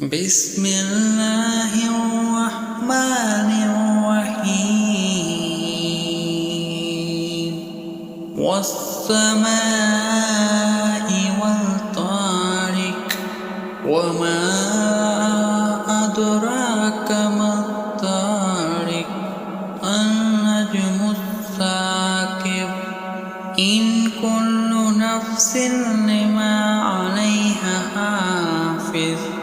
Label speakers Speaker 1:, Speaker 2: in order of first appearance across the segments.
Speaker 1: بسم الله الرحمن الرحيم والسماء والطارق وما أدراك ما الطارق النجم الثاقب إن كل نفس لما عليها حافظ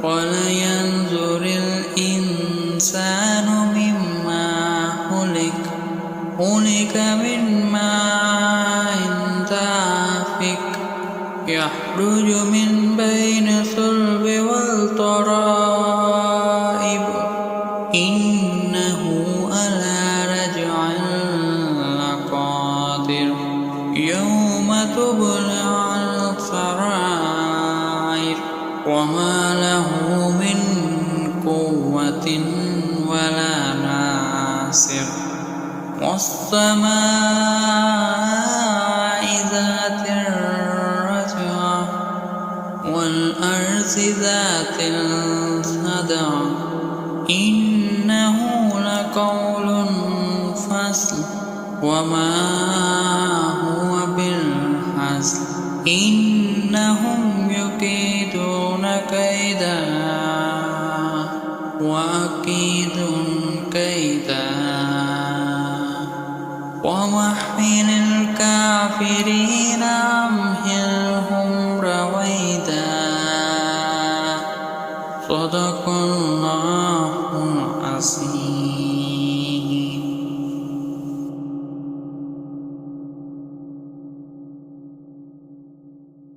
Speaker 1: ولينظر الإنسان مما خلق من ماء دافق يخرج من بين الصلب والترائب إنه على رجعه لقادر يوم تبلى السرائر وما له من قوة ولا ناصر والسماء ذات الرجعة والأرض ذات الصدع إنه لقول فصل وما هو بالحزن إنهم يكيدون كيدا وأكيد كيدا ومهل الكافرين أمهلهم رويدا صدق